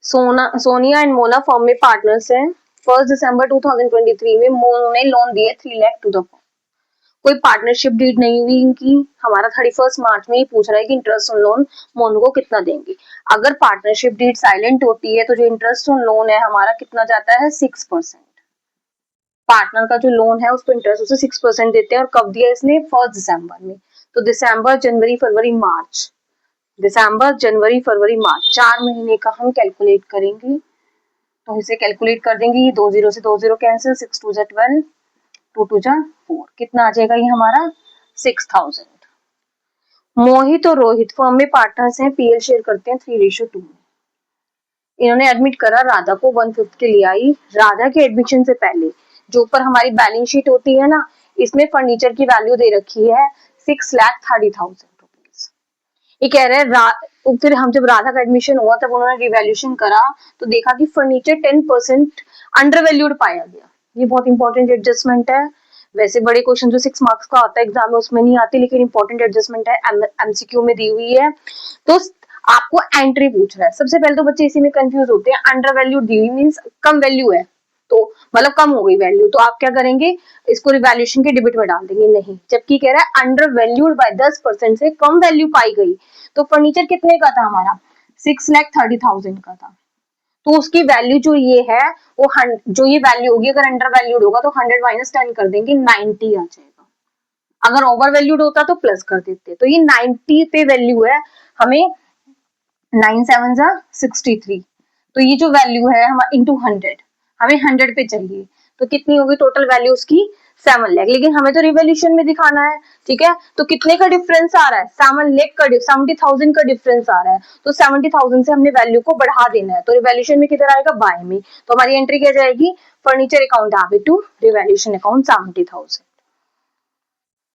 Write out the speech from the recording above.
Sonia and Mona firm में partners हैं। 1 दिसंबर 2023 में मोना ने लोन दिए 3 लाख टू द फर्म। कोई पार्टनरशिप डीड नहीं हुई इनकी। हमारा 31 मार्च में ही पूछ रहा है कि इंटरेस्ट ऑन लोन मोनू को कितना देंगे। अगर पार्टनरशिप डीड साइलेंट होती है तो जो इंटरेस्ट ऑन लोन है हमारा कितना जाता है 6%। पार्टनर का जो लोन है उसको इंटरेस्ट उसे 6% देते हैं। और कब दिया इसने 1 दिसंबर में। तो दिसंबर जनवरी फरवरी मार्च, दिसंबर जनवरी फरवरी मार्च 4 महीने का हम कैलकुलेट करेंगे। तो इसे कैलकुलेट कर देंगे। ये 2 0 से 2 0 कैंसिल, 6 2 12, 2 2 4, कितना आ जाएगा ये हमारा 6000। मोहित और रोहित फर्म में पार्टनर्स हैं, पीएल शेयर करते हैं 3:2 में। इन्होंने एडमिट करा राधा को 1/5 के लिए आई। राधा के एडमिशन से पहले जो ऊपर हमारी बैलेंस शीट होती है ना, इसमें फर्नीचर की वैल्यू दे रखी है 6,30,000 रुपीज। ये कह रहे हैं फिर हम जब राधा का एडमिशन हुआ तब उन्होंने रिवैल्यूएशन करा तो देखा कि फर्नीचर 10% अंडर वैल्यूड पाया गया। ये बहुत इंपॉर्टेंट एडजस्टमेंट है। वैसे बड़े क्वेश्चन जो 6 मार्क्स का आता है एग्जाम में उसमें नहीं आती, लेकिन इंपॉर्टेंट एडजस्टमेंट है, एमसीक्यू में दी हुई है। तो आपको एंट्री पूछ रहा है। सबसे पहले तो बच्चे इसी में कंफ्यूज होते हैं। अंडर वैल्यूड दी हुई मींस कम वैल्यू है, तो मतलब कम हो गई वैल्यू, तो आप क्या करेंगे इसको रिवैल्यूएशन के डेबिट में डाल देंगे। नहीं, जबकि कह रहा है अंडर वैल्यूड बाय 10% से कम वैल्यू पाई गई। तो फर्नीचर कितने का था हमारा 6,30,000 का था। तो उसकी वैल्यू जो ये है वो जो ये वैल्यू होगी अगर अंडर वैल्यूड होगा तो 100 माइनस 10 कर देंगे 90 आ जाएगा। अगर ओवर वैल्यूड होता तो प्लस कर देते। तो ये 90 पे वैल्यू है। हमें 9 7 जा 63। तो ये जो वैल्यू है हम इंटू 100, हमें 100 पे चाहिए। तो कितनी होगी टोटल वैल्यू उसकी 7 लाख। लेकिन हमें तो रिवॉल्यूशन में दिखाना है, ठीक है। तो कितने का डिफरेंस आ रहा है 7 लाख का, 70,000 का डिफरेंस आ रहा है। तो 70,000 से हमने वैल्यू को बढ़ा देना है। तो रिवॉल्यूशन में किधर आएगा बाय में। तो हमारी एंट्री क्या जाएगी furniture account debit to revaluation account 70,000।